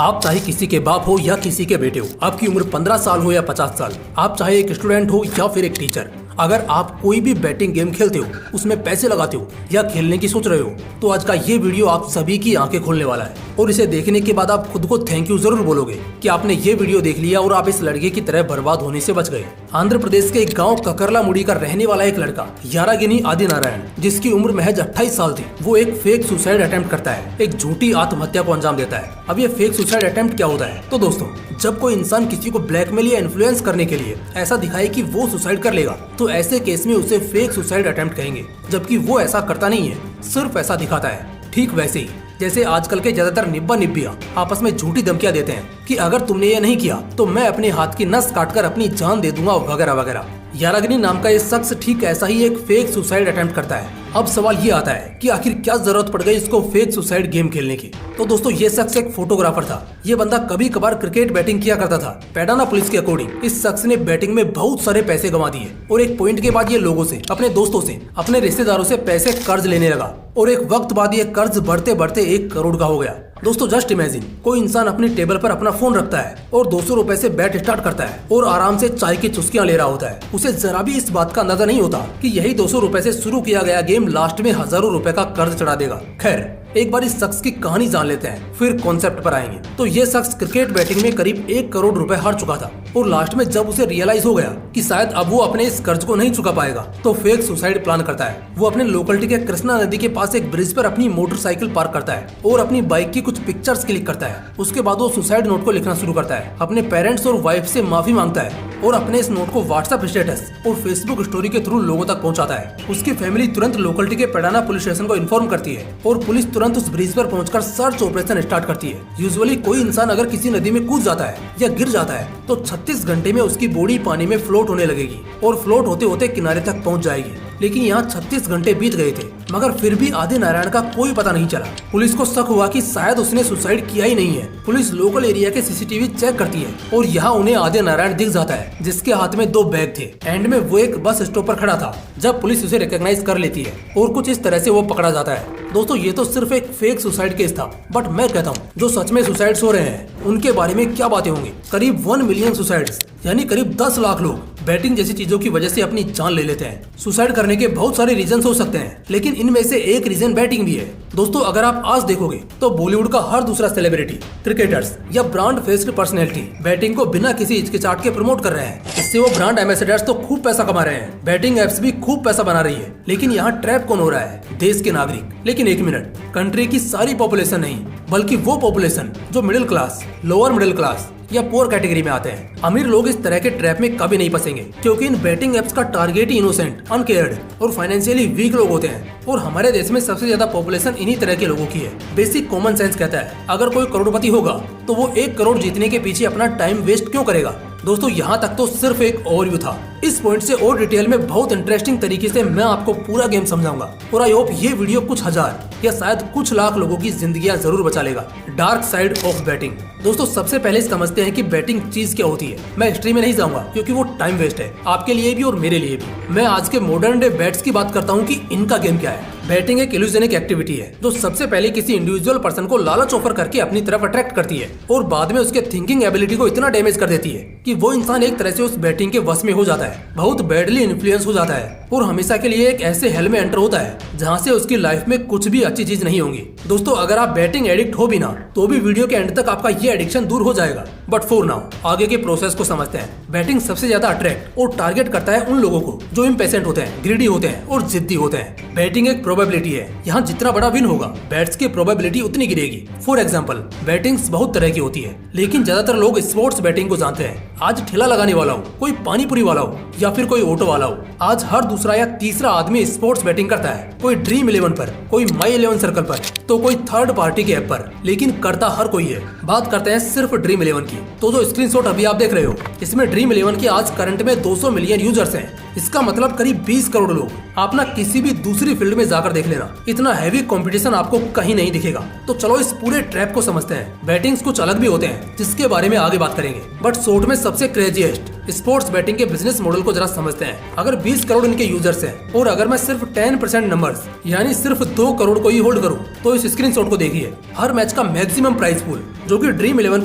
आप चाहे किसी के बाप हो या किसी के बेटे हो, आपकी उम्र 15 साल हो या 50 साल, आप चाहे एक स्टूडेंट हो या फिर एक टीचर, अगर आप कोई भी बैटिंग गेम खेलते हो, उसमें पैसे लगाते हो या खेलने की सोच रहे हो, तो आज का ये वीडियो आप सभी की आंखें खोलने वाला है। और इसे देखने के बाद आप खुद को थैंक यू जरूर बोलोगे कि आपने ये वीडियो देख लिया और आप इस लड़के की तरह बर्बाद होने से बच गए। आंध्र प्रदेश के एक गाँव ककरलामुड़ी का रहने वाला एक लड़का यारागिनी आदिनारायण, जिसकी उम्र महज 28 साल थी, वो एक फेक सुसाइड अटेम्प्ट करता है, एक झूठी आत्महत्या को अंजाम देता है। अब ये फेक सुसाइड अटेम्प्ट क्या होता है? तो दोस्तों, जब कोई इंसान किसी को ब्लैकमेल या इन्फ्लुएंस करने के लिए ऐसा दिखाए कि वो सुसाइड कर लेगा, तो ऐसे केस में उसे फेक सुसाइड अटेम्प्ट कहेंगे, जबकि वो ऐसा करता नहीं है, सिर्फ ऐसा दिखाता है। ठीक वैसे ही जैसे आजकल के ज्यादातर निब्बा निब्बिया आपस में झूठी धमकियां देते हैं कि अगर तुमने ये नहीं किया तो मैं अपने हाथ की नस काटकर अपनी जान दे दूंगा वगैरह वगैरह। यारागिनी नाम का ये शख्स ठीक ऐसा ही एक फेक सुसाइड अटेम्प्ट करता है। अब सवाल ये आता है कि आखिर क्या जरूरत पड़ गई इसको फेक सुसाइड गेम खेलने की? तो दोस्तों, ये शख्स एक फोटोग्राफर था। ये बंदा कभी कभार क्रिकेट बैटिंग किया करता था। पेडाना पुलिस के अकॉर्डिंग इस शख्स ने बैटिंग में बहुत सारे पैसे गंवा दिए और एक पॉइंट के बाद ये लोगों से, अपने दोस्तों से, अपने रिश्तेदारों से पैसे कर्ज लेने लगा और एक वक्त बाद ये कर्ज बढ़ते बढ़ते 1 करोड़ का हो गया। दोस्तों, जस्ट इमेजिन, कोई इंसान अपनी टेबल पर अपना फोन रखता है और 200 रुपए से बैट स्टार्ट करता है और आराम से चाय की चुस्कियां ले रहा होता है। उसे जरा भी इस बात का अंदाजा नहीं होता कि यही 200 रुपए से शुरू किया गया गेम लास्ट में हजारों रुपए का कर्ज चढ़ा देगा। खैर, एक बार इस शख्स की कहानी जान लेते हैं, फिर कॉन्सेप्ट पर आएंगे। तो ये शख्स क्रिकेट बैटिंग में करीब 1 करोड़ रुपए हार चुका था और लास्ट में जब उसे रियलाइज हो गया कि शायद अब वो अपने इस कर्ज को नहीं चुका पाएगा, तो फेक सुसाइड प्लान करता है। वो अपने लोकेलिटी के कृष्णा नदी के पास एक ब्रिज पर अपनी मोटरसाइकिल पार्क करता है और अपनी बाइक की कुछ पिक्चर्स क्लिक करता है। उसके बाद वो सुसाइड नोट को लिखना शुरू करता है, अपने पेरेंट्स और वाइफ से माफी मांगता है और अपने इस नोट को व्हाट्सएप स्टेटस और फेसबुक स्टोरी के थ्रू लोगों तक पहुंचाता है। उसकी फैमिली तुरंत लोकेलिटी के पेडाना पुलिस स्टेशन को इन्फॉर्म करती है और पुलिस तुरंत उस ब्रिज पर पहुंचकर सर्च ऑपरेशन स्टार्ट करती है। यूजुअली कोई इंसान अगर किसी नदी में कूद जाता है या गिर जाता है तो 36 घंटे में उसकी बॉडी पानी में फ्लोट होने लगेगी और फ्लोट होते होते किनारे तक पहुंच जाएगी। लेकिन यहाँ 36 घंटे बीत गए थे, मगर फिर भी आदिनारायण का कोई पता नहीं चला। पुलिस को शक हुआ कि शायद उसने सुसाइड किया ही नहीं है। पुलिस लोकल एरिया के सीसीटीवी चेक करती है और यहाँ उन्हें आदिनारायण दिख जाता है, जिसके हाथ में 2 बैग थे। एंड में वो एक बस स्टॉप पर खड़ा था जब पुलिस उसे रिकॉग्नाइज कर लेती है और कुछ इस तरह से वो पकड़ा जाता है। दोस्तों, ये तो सिर्फ एक फेक सुसाइड केस था, बट मैं कहता हूँ जो सच में सुसाइड हो रहे हैं उनके बारे में क्या बातें होंगी। करीब 1 मिलियन सुसाइड्स, यानी करीब 10 लाख लोग बैटिंग जैसी चीजों की वजह से अपनी जान ले लेते हैं। सुसाइड करने के बहुत सारे रीजन हो सकते हैं, लेकिन इनमें से एक रीजन बैटिंग भी है। दोस्तों, अगर आप आज देखोगे तो बॉलीवुड का हर दूसरा सेलिब्रिटी, क्रिकेटर्स या ब्रांड फेस्ड पर्सनैलिटी बैटिंग को बिना किसी हिचकिचाहट के प्रमोट कर रहे हैं। इससे वो ब्रांड एम्बेसडर्स तो खूब पैसा कमा रहे हैं, बैटिंग एप्स भी खूब पैसा बना रही है। लेकिन यहाँ ट्रैप कौन हो रहा है? देश के नागरिक। लेकिन एक मिनट, कंट्री की सारी पॉपुलेशन नहीं, बल्कि वो पॉपुलेशन जो middle class, lower middle class या पोर कैटेगरी में आते हैं। अमीर लोग इस तरह के ट्रैप में कभी नहीं फंसेंगे, क्योंकि इन बैटिंग एप्स का टारगेट ही इनोसेंट, अनकेयर्ड और फाइनेंशियली वीक लोग होते हैं। और हमारे देश में सबसे ज्यादा पॉपुलेशन इन्हीं तरह के लोगों की है। बेसिक कॉमन सेंस कहता है, अगर कोई करोड़पति होगा तो वो 1 करोड़ जीतने के पीछे अपना टाइम वेस्ट क्यों करेगा? दोस्तों, यहाँ तक तो सिर्फ एक ओवरव्यू था। इस पॉइंट से और डिटेल में बहुत इंटरेस्टिंग तरीके से मैं आपको पूरा गेम समझाऊंगा और आई होप ये वीडियो कुछ हजार या शायद कुछ लाख लोगों की जिंदगियां जरूर बचा लेगा। Dark side of batting. दोस्तों, सबसे पहले समझते हैं कि बैटिंग चीज क्या होती है। मैं हिस्ट्री में नहीं जाऊंगा क्योंकि वो टाइम वेस्ट है, आपके लिए भी और मेरे लिए भी। मैं आज के मॉडर्न डे बैट्स की बात करता हूँ कि इनका गेम क्या है। बैटिंग एक इल्यूजनिक एक्टिविटी है जो सबसे पहले किसी इंडिविजुअल पर्सन को लालच ऑफर करके अपनी तरफ अट्रैक्ट करती है और बाद में उसके थिंकिंग एबिलिटी को इतना डैमेज कर देती है कि वो इंसान एक तरह से उस बैटिंग के वश में हो जाता है, बहुत बैडली इन्फ्लुएंस हो जाता है और हमेशा के लिए एक ऐसे हेल में एंटर होता है जहाँ से उसकी लाइफ में कुछ भी अच्छी चीज नहीं होगी। दोस्तों, अगर आप बैटिंग एडिक्ट हो भी ना तो भी वीडियो के एंड तक आपका ये एडिक्शन दूर हो जाएगा। बट फॉर नाउ आगे के प्रोसेस को समझते हैं। बैटिंग सबसे ज्यादा अट्रैक्ट और टारगेट करता है उन लोगों को जो इम्पेशेंट होते हैं, ग्रीडी होते हैं और जिद्दी होते हैं। बैटिंग एक प्रोबेबिलिटी है, यहाँ जितना बड़ा विन होगा बैट्स की प्रोबेबिलिटी उतनी गिरेगी। फॉर एग्जाम्पल, बैटिंग्स बहुत तरह की होती है, लेकिन ज्यादातर लोग स्पोर्ट्स बैटिंग को जानते हैं। आज ठेला लगाने वाला हो, कोई पानीपुरी वाला हो या फिर कोई ऑटो वाला हो, आज हर दूसरा या तीसरा आदमी स्पोर्ट्स बैटिंग करता है। कोई ड्रीम 11 पर, कोई माई 11 सर्कल पर, तो कोई थर्ड पार्टी के ऐप पर, लेकिन करता हर कोई है। बात करते हैं सिर्फ ड्रीम 11 की। तो जो स्क्रीनशॉट अभी आप देख रहे हो, इसमें ड्रीम 11 के आज करंट में 200 मिलियन यूजर्स हैं। इसका मतलब करीब 20 करोड़ लोग। आप ना किसी भी दूसरी फील्ड में जाकर देख लेना, इतना हैवी कंपटीशन आपको कहीं नहीं दिखेगा। तो चलो इस पूरे ट्रैप को समझते हैं। बैटिंग्स कुछ अलग भी होते हैं जिसके बारे में आगे बात करेंगे, बट शॉर्ट में सबसे क्रेजीएस्ट स्पोर्ट्स बैटिंग के बिजनेस मॉडल को जरा समझते हैं। अगर 20 करोड़ इनके यूजर्स हैं और अगर मैं सिर्फ 10% नंबर्स यानी सिर्फ 2 करोड़ को ही होल्ड करूं तो इस स्क्रीनशॉट को देखिए। हर मैच का मैक्सिमम प्राइस पूल जो कि ड्रीम 11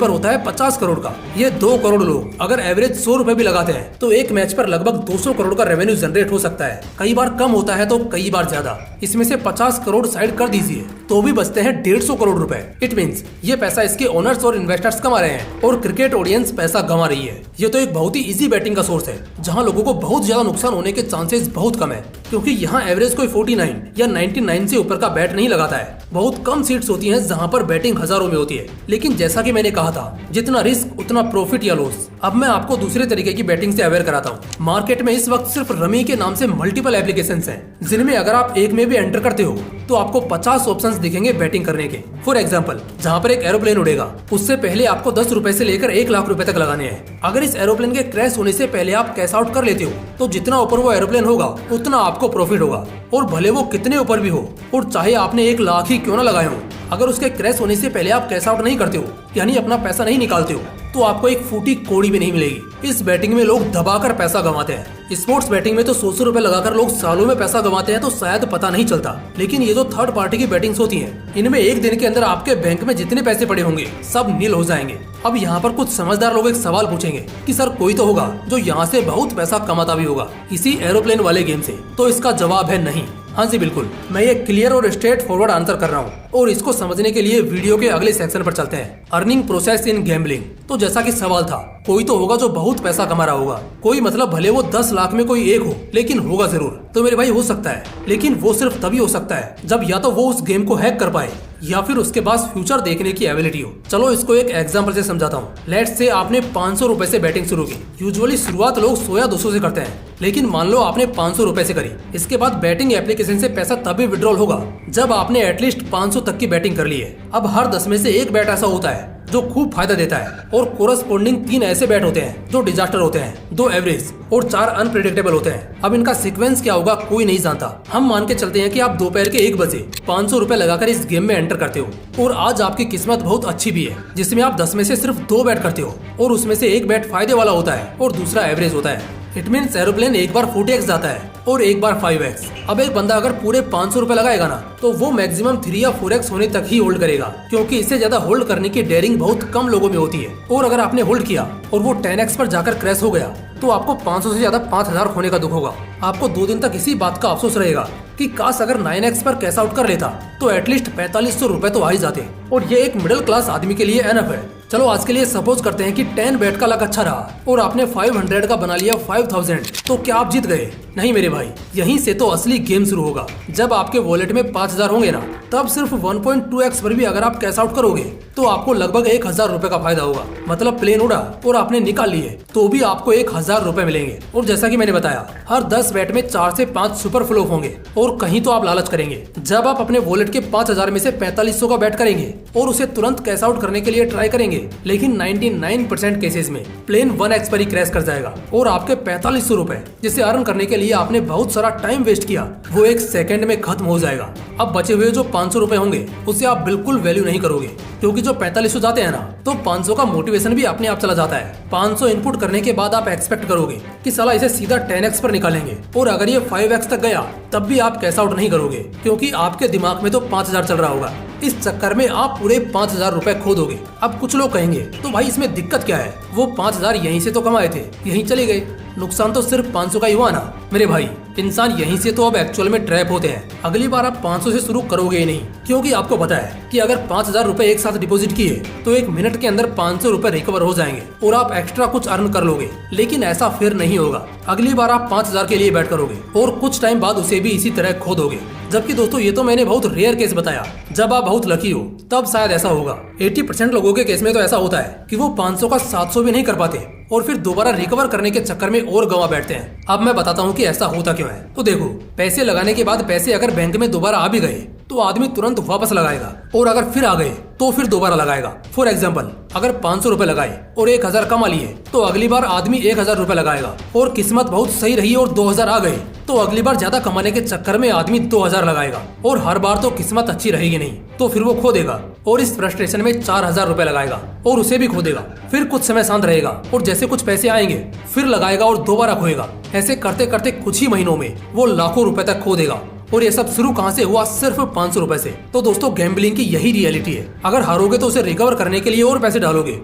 पर होता है 50 करोड़ का। ये 2 करोड़ लोग अगर एवरेज 100 रुपए भी लगाते हैं तो एक मैच पर लगभग 200 करोड़ का रेवेन्यू जनरेट हो सकता है। कई बार कम होता है तो कई बार ज्यादा। इसमें से 50 करोड़ साइड कर दीजिए तो भी बचते हैं 150 करोड़ रुपए। इट मींस ये पैसा इसके ओनर्स और इन्वेस्टर्स कमा रहे हैं और क्रिकेट ऑडियंस पैसा गंवा रही है। ये तो एक बहुत ही इजी बैटिंग का सोर्स है जहां लोगों को बहुत ज्यादा नुकसान होने के चांसेस बहुत कम है, क्योंकि यहाँ एवरेज कोई 49 या 99 से ऊपर का बैट नहीं लगाता है। बहुत कम सीट्स होती हैं जहां पर बैटिंग हजारों में होती है। लेकिन जैसा कि मैंने कहा था, जितना रिस्क उतना प्रॉफिट या लॉस। अब मैं आपको दूसरे तरीके की बैटिंग से अवेयर कराता हूँ। मार्केट में इस वक्त सिर्फ रमी के नाम से मल्टीपल एप्लीकेशंस हैं, जिनमें अगर आप एक में भी एंटर करते हो तो आपको 50 ऑप्शंस दिखेंगे बैटिंग करने के। फॉर एग्जांपल, जहां पर एक एरोप्लेन उड़ेगा उससे पहले आपको 10 रुपए से लेकर 1 लाख रुपए तक लगाने हैं। अगर इस एरोप्लेन के क्रैश होने से पहले आप कैश आउट कर लेते हो तो जितना ऊपर वो एरोप्लेन होगा उतना आपको प्रॉफिट होगा, और भले वो कितने ऊपर भी हो और चाहे आपने 1 लाख ही क्यों ना लगाए हो। अगर उसके क्रैश होने से पहले आप कैश आउट नहीं करते हो यानी अपना पैसा नहीं निकालते हो तो आपको एक फूटी कौड़ी भी नहीं मिलेगी। इस बैटिंग में लोग दबाकर पैसा गंवाते हैं। स्पोर्ट्स बैटिंग में तो 100 रुपए लगाकर लोग सालों में पैसा गंवाते हैं तो शायद पता नहीं चलता। लेकिन ये जो थर्ड पार्टी की बैटिंग्स होती हैं, इनमें एक दिन के अंदर आपके बैंक में जितने पैसे पड़े होंगे सब नील हो जाएंगे। अब यहाँ पर कुछ समझदार लोग एक सवाल पूछेंगे कि सर कोई तो होगा जो यहाँ से बहुत पैसा कमाता भी होगा इसी एरोप्लेन वाले गेम से। तो इसका जवाब है नहीं। हाँ जी बिल्कुल, मैं ये क्लियर और स्ट्रेट फॉरवर्ड आंसर कर रहा हूँ और इसको समझने के लिए वीडियो के अगले सेक्शन पर चलते हैं, अर्निंग प्रोसेस इन गैम्बलिंग। तो जैसा कि सवाल था, कोई तो होगा जो बहुत पैसा कमा रहा होगा। कोई मतलब भले वो 10 लाख में कोई एक हो, लेकिन होगा जरूर। तो मेरे भाई हो सकता है, लेकिन वो सिर्फ तभी हो सकता है जब या तो वो उस गेम को हैक कर पाए या फिर उसके पास फ्यूचर देखने की एबिलिटी हो। चलो इसको एक एग्जांपल से समझाता हूँ। लेट्स से आपने 500 रुपए से बैटिंग शुरू की। यूजुअली शुरुआत लोग 100 या 200 से करते हैं, लेकिन मान लो आपने 500 रुपए से करी। इसके बाद बैटिंग एप्लीकेशन से पैसा तभी विड्रॉल होगा जब आपने एटलीस्ट 500 तक की बैटिंग कर ली है। अब हर 10 में से एक बैट ऐसा होता है जो खूब फायदा देता है और कोरस्पोंडिंग 3 ऐसे बैट होते हैं जो डिजास्टर होते हैं, 2 एवरेज और 4 अनप्रेडिक्टेबल होते हैं। अब इनका सीक्वेंस क्या होगा कोई नहीं जानता। हम मान के चलते हैं कि आप दोपहर के 1 बजे 500 रुपए लगाकर इस गेम में एंटर करते हो और आज आपकी किस्मत बहुत अच्छी भी है, जिसमें आप 10 में से सिर्फ 2 बैट करते हो और उसमें से एक बैट फायदे वाला होता है और दूसरा एवरेज होता है। इट मीन्स एरोप्लेन एक बार 40x जाता है और एक बार 5x। अब एक बंदा अगर पूरे 500 रुपए लगाएगा ना तो वो मैक्सिमम 3 या 4x होने तक ही होल्ड करेगा, क्योंकि इससे ज्यादा होल्ड करने की डेयरिंग बहुत कम लोगों में होती है। और अगर आपने होल्ड किया और वो 10x पर जाकर क्रैश हो गया तो आपको 500 से ज्यादा 5000 खोने का दुख होगा। आपको 2 दिन तक इसी बात का अफसोस रहेगा कि काश अगर 9x पर कैश आउट कर लेता तो एटलीस्ट 4500 रुपए तो आ ही जाते, और ये एक मिडिल क्लास आदमी के लिए एनफ है। चलो आज के लिए सपोज करते हैं कि 10 बैट का लक अच्छा रहा और आपने 500 का बना लिया 5000, तो क्या आप जीत गए? नहीं मेरे भाई, यहीं से तो असली गेम शुरू होगा। जब आपके वॉलेट में 5000 होंगे ना, तब सिर्फ 1.2x पर भी अगर आप कैश आउट करोगे तो आपको लगभग 1000 रुपए का फायदा होगा। मतलब प्लेन उड़ा और आपने निकाल लिए तो भी आपको 1000 रुपए मिलेंगे। और जैसा कि मैंने बताया, हर 10 बैट में 4 से 5 सुपर फ्लॉप होंगे और कहीं तो आप लालच करेंगे। जब आप अपने वॉलेट के 5000 में से 4500 का बैट करेंगे और उसे तुरंत कैश आउट करने के लिए ट्राई करेंगे, लेकिन 99% केसेस में प्लेन 1x पर ही क्रैश कर जाएगा और आपके 4500 रुपए जिसे अर्न करने के लिए आपने बहुत सारा टाइम वेस्ट किया वो 1 सेकंड में खत्म हो जाएगा। अब बचे हुए जो 500 रुपए होंगे उसे आप बिल्कुल वैल्यू नहीं करोगे, क्योंकि जो 4500 जाते हैं ना तो 500 का मोटिवेशन भी अपने आप चला जाता है। 500 इनपुट करने के बाद आप एक्सपेक्ट करोगे कि साला इसे सीधा 10x पर निकालेंगे, और अगर ये 5x तक गया तब भी आप कैश आउट नहीं करोगे, क्योंकि आपके दिमाग में तो 5000 चल रहा होगा। इस चक्कर में आप पूरे 5000 रुपए खो दोगे। अब कुछ लोग कहेंगे तो भाई इसमें दिक्कत क्या है, वो 5000 यहीं से तो कमाए थे, यहीं चले गए, नुकसान तो सिर्फ 500 का ही हुआ ना। मेरे भाई, इंसान यहीं से तो अब एक्चुअल में ट्रैप होते हैं। अगली बार आप 500 से शुरू करोगे ही नहीं, क्योंकि आपको पता है कि अगर 5000 रुपए एक साथ डिपॉजिट किए तो 1 मिनट के अंदर 500 रुपए रिकवर हो जाएंगे और आप एक्स्ट्रा कुछ अर्न कर लोगे। लेकिन ऐसा फिर नहीं होगा। अगली बार आप 5000 के लिए बैट करोगे और कुछ टाइम बाद उसे भी इसी तरह खो दोगे। जबकि दोस्तों ये तो मैंने बहुत रेयर केस बताया, जब आप बहुत लकी हो तब शायद ऐसा होगा। 80% लोगों के केस में तो ऐसा होता है कि वो 500 का 700 भी नहीं कर पाते और फिर दोबारा रिकवर करने के चक्कर में और गंवा बैठते हैं। अब मैं बताता हूँ कि ऐसा होता क्यों है। तो देखो, पैसे लगाने के बाद पैसे अगर बैंक में दोबारा आ भी गए तो आदमी तुरंत वापस लगाएगा, और अगर फिर आ गए तो फिर दोबारा लगाएगा। फॉर एग्जाम्पल, अगर 500 रुपए लगाए और 1000 कमा लिए तो अगली बार आदमी 1000 रुपए लगाएगा, और किस्मत बहुत सही रही और 2000 आ गए तो अगली बार ज्यादा कमाने के चक्कर में आदमी 2000 लगाएगा, और हर बार तो किस्मत अच्छी रहेगी नहीं तो फिर वो खो देगा और इस फ्रस्ट्रेशन में 4000 रुपए लगाएगा और उसे भी खो देगा। फिर कुछ समय शांत रहेगा और जैसे कुछ पैसे आएंगे फिर लगाएगा और दोबारा खोएगा। ऐसे करते करते कुछ ही महीनों में वो लाखों रुपए तक खो देगा। और ये सब शुरू कहाँ से हुआ? सिर्फ 500 रुपए से। तो दोस्तों, गैम्बलिंग की यही रियलिटी है। अगर हारोगे तो उसे रिकवर करने के लिए और पैसे डालोगे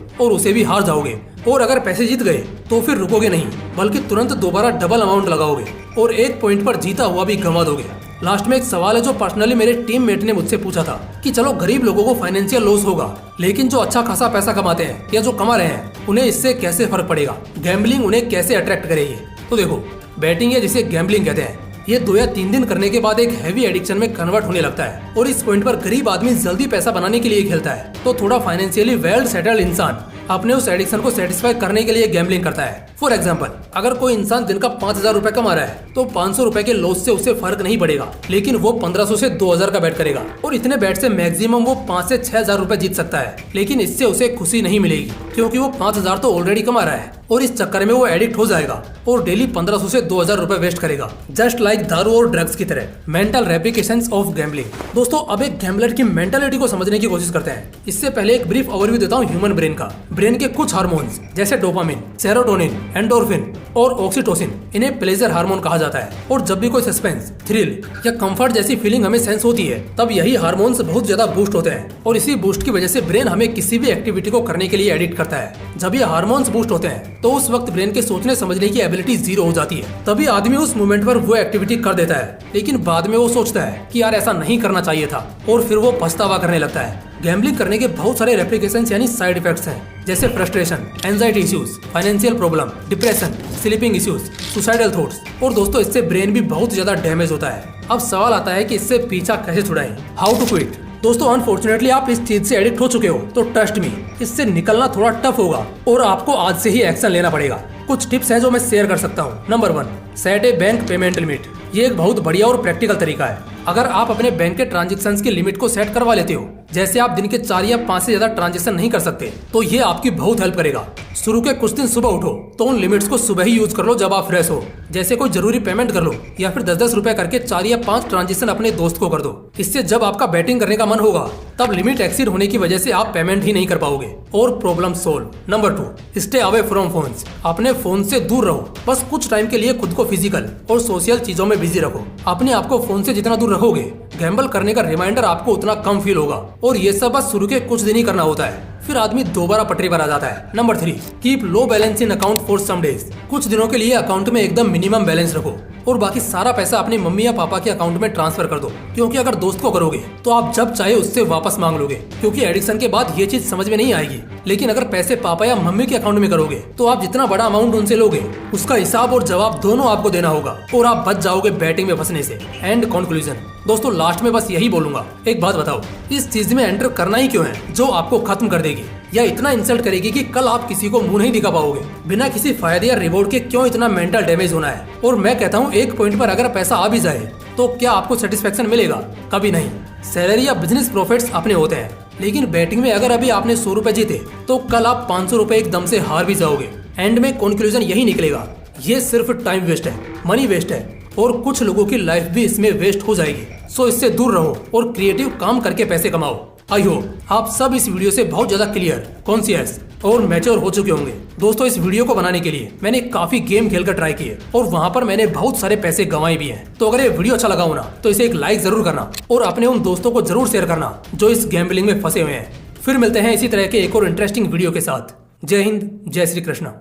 और उसे भी हार जाओगे, और अगर पैसे जीत गए तो फिर रुकोगे नहीं बल्कि तुरंत दोबारा डबल अमाउंट लगाओगे और एक पॉइंट पर जीता हुआ भी गंवा दोगे। लास्ट में एक सवाल है जो पर्सनली मेरे टीममेट ने मुझसे पूछा था कि चलो गरीब लोगों को फाइनेंशियल लॉस होगा, लेकिन जो अच्छा खासा पैसा कमाते हैं या जो कमा रहे हैं उन्हें इससे कैसे फर्क पड़ेगा, गैम्बलिंग उन्हें कैसे अट्रैक्ट करेगी। तो देखो, बैटिंग है जिसे गैम्बलिंग कहते हैं, ये 2 या 3 दिन करने के बाद एक हैवी एडिक्शन में कन्वर्ट होने लगता है, और इस पॉइंट पर गरीब आदमी जल्दी पैसा बनाने के लिए खेलता है। तो थोड़ा फाइनेंशियली वेल सेटल्ड इंसान अपने उस एडिक्शन को सेटिस्फाई करने के लिए गैम्बलिंग करता है। फॉर एग्जाम्पल, अगर कोई इंसान दिन का 5000 रुपए कमा रहा है तो 500 रुपए के लॉस से उसे फर्क नहीं पड़ेगा, लेकिन वो 1500 से 2000 का बेट करेगा, और इतने बेट से मैक्सिमम वो 5 से 6000 रुपए जीत सकता है। लेकिन इससे उसे खुशी नहीं मिलेगी क्योंकि वो 5000 तो ऑलरेडी कमा रहा है, और इस चक्कर में वो एडिक्ट हो जाएगा और डेली 1500 से 2000 रुपए वेस्ट करेगा, जस्ट लाइक दारू और ड्रग्स की तरह। Mental replications of gambling. दोस्तों, अब एक गैम्बलर की मेंटालिटी को समझने की कोशिश करते हैं। इससे पहले एक ब्रीफ ओवरव्यू देता हूँ ह्यूमन ब्रेन का। ब्रेन के कुछ हार्मोन्स जैसे डोपामिन, सेरोटोनिन, एंडोर्फिन और ऑक्सीटोसिन, इन्हें प्लेजर हार्मोन कहा जाता है। और जब भी कोई सस्पेंस, थ्रिल या कंफर्ट जैसी फीलिंग हमें सेंस होती है तब यही हार्मोन्स बहुत ज्यादा बूस्ट होते हैं, और इसी बूस्ट की वजह से ब्रेन हमें किसी भी एक्टिविटी को करने के लिए एडिक्ट करता है। जब ये हार्मोन्स बूस्ट होते हैं तो उस वक्त ब्रेन के सोचने समझने की एबिलिटी 0 हो जाती है। तभी आदमी उस मोमेंट पर वो एक्टिविटी कर देता है, लेकिन बाद में वो सोचता है कि यार ऐसा नहीं करना चाहिए था, और फिर वो पछतावा करने लगता है। गैम्बलिंग करने के बहुत सारे रेप्लिकेशंस यानी साइड इफेक्ट्स हैं, जैसे frustration, anxiety issues, financial problem, depression, sleeping issues, suicidal thoughts, और दोस्तों इससे ब्रेन भी बहुत ज्यादा डैमेज होता है। अब सवाल आता है कि इससे पीछा कैसे छुड़ाएं? How to quit. दोस्तों, अनफॉर्चुनेटली आप इस चीज से एडिक्ट हो चुके हो तो ट्रस्ट मी, इससे निकलना थोड़ा टफ होगा और आपको आज से ही एक्शन लेना पड़ेगा। कुछ टिप्स हैं जो मैं शेयर कर सकता हूँ। नंबर 1, सेट ए बैंक पेमेंट लिमिट। ये एक बहुत बढ़िया और प्रैक्टिकल तरीका है। अगर आप अपने बैंक के ट्रांजैक्शंस की लिमिट को सेट करवा लेते हो, जैसे आप दिन के 4 या 5 से ज्यादा ट्रांजैक्शन नहीं कर सकते, तो ये आपकी बहुत हेल्प करेगा। शुरू के कुछ दिन सुबह उठो तो उन लिमिट्स को सुबह ही यूज कर लो जब आप फ्रेश हो, जैसे कोई जरूरी पेमेंट कर लो या फिर 10-10 रुपए करके 4 या 5 ट्रांजैक्शन अपने दोस्त को कर दो। इससे जब आपका बैटिंग करने का मन होगा तब लिमिट एक्सीड होने की वजह से आप पेमेंट ही नहीं कर पाओगे, और problem solve. Number 2, stay away from phones. अपने फोन से दूर रहो। बस कुछ टाइम के लिए खुद को फिजिकल और सोशल चीजों में बिजी रखो। अपने आप को फोन से जितना दूर रखोगे, गैम्बल करने का रिमाइंडर आपको उतना कम फील होगा, और ये सब बस शुरू के कुछ दिन ही करना होता है, फिर आदमी दोबारा पटरी पर आ जाता है। Number 3, keep low balance in account for some days. कुछ दिनों के लिए अकाउंट में एकदम मिनिमम बैलेंस रखो और बाकी सारा पैसा अपनी मम्मी या पापा के अकाउंट में ट्रांसफर कर दो, क्योंकि अगर दोस्त को करोगे तो आप जब चाहे उससे वापस मांग लोगे, क्योंकि एडिक्शन के बाद ये चीज समझ में नहीं आएगी। लेकिन अगर पैसे पापा या मम्मी के अकाउंट में करोगे तो आप जितना बड़ा अमाउंट उनसे लोगे उसका हिसाब और जवाब दोनों आपको देना होगा, और आप बच जाओगे बैटिंग में फंसने से। And conclusion. दोस्तों, लास्ट में बस यही बोलूंगा, एक बात बताओ, इस चीज में एंटर करना ही क्यों है जो आपको खत्म कर देगी या इतना इंसल्ट करेगी कि कल आप किसी को मुंह नहीं दिखा पाओगे? बिना किसी फायदे या रिवॉर्ड के क्यों इतना मेंटल डैमेज होना है? और मैं कहता हूँ, एक पॉइंट पर अगर पैसा आ भी जाए तो क्या आपको सेटिस्फेक्शन मिलेगा? कभी नहीं। सैलरी या बिजनेस प्रॉफिट्स अपने होते हैं, लेकिन बैटिंग में अगर अभी आपने 100 रुपए जीते तो कल आप 500 रुपए एकदम से हार भी जाओगे। एंड में कंक्लूजन यही निकलेगा, ये सिर्फ टाइम वेस्ट है, मनी वेस्ट है, और कुछ लोगों की लाइफ भी इसमें वेस्ट हो जाएगी। सो इससे दूर रहो और क्रिएटिव काम करके पैसे कमाओ। आई होप आप सब इस वीडियो से बहुत ज्यादा क्लियर, कॉन्शियस और मैच्योर हो चुके होंगे। दोस्तों, इस वीडियो को बनाने के लिए मैंने काफी गेम खेलकर ट्राई किए और वहां पर मैंने बहुत सारे पैसे गंवाए भी हैं। तो अगर ये वीडियो अच्छा लगा हो ना तो इसे एक लाइक जरूर करना और अपने उन दोस्तों को जरूर शेयर करना जो इस गैम्बलिंग में फंसे हुए हैं। फिर मिलते हैं इसी तरह के एक और इंटरेस्टिंग वीडियो के साथ। जय हिंद, जय श्री कृष्णा।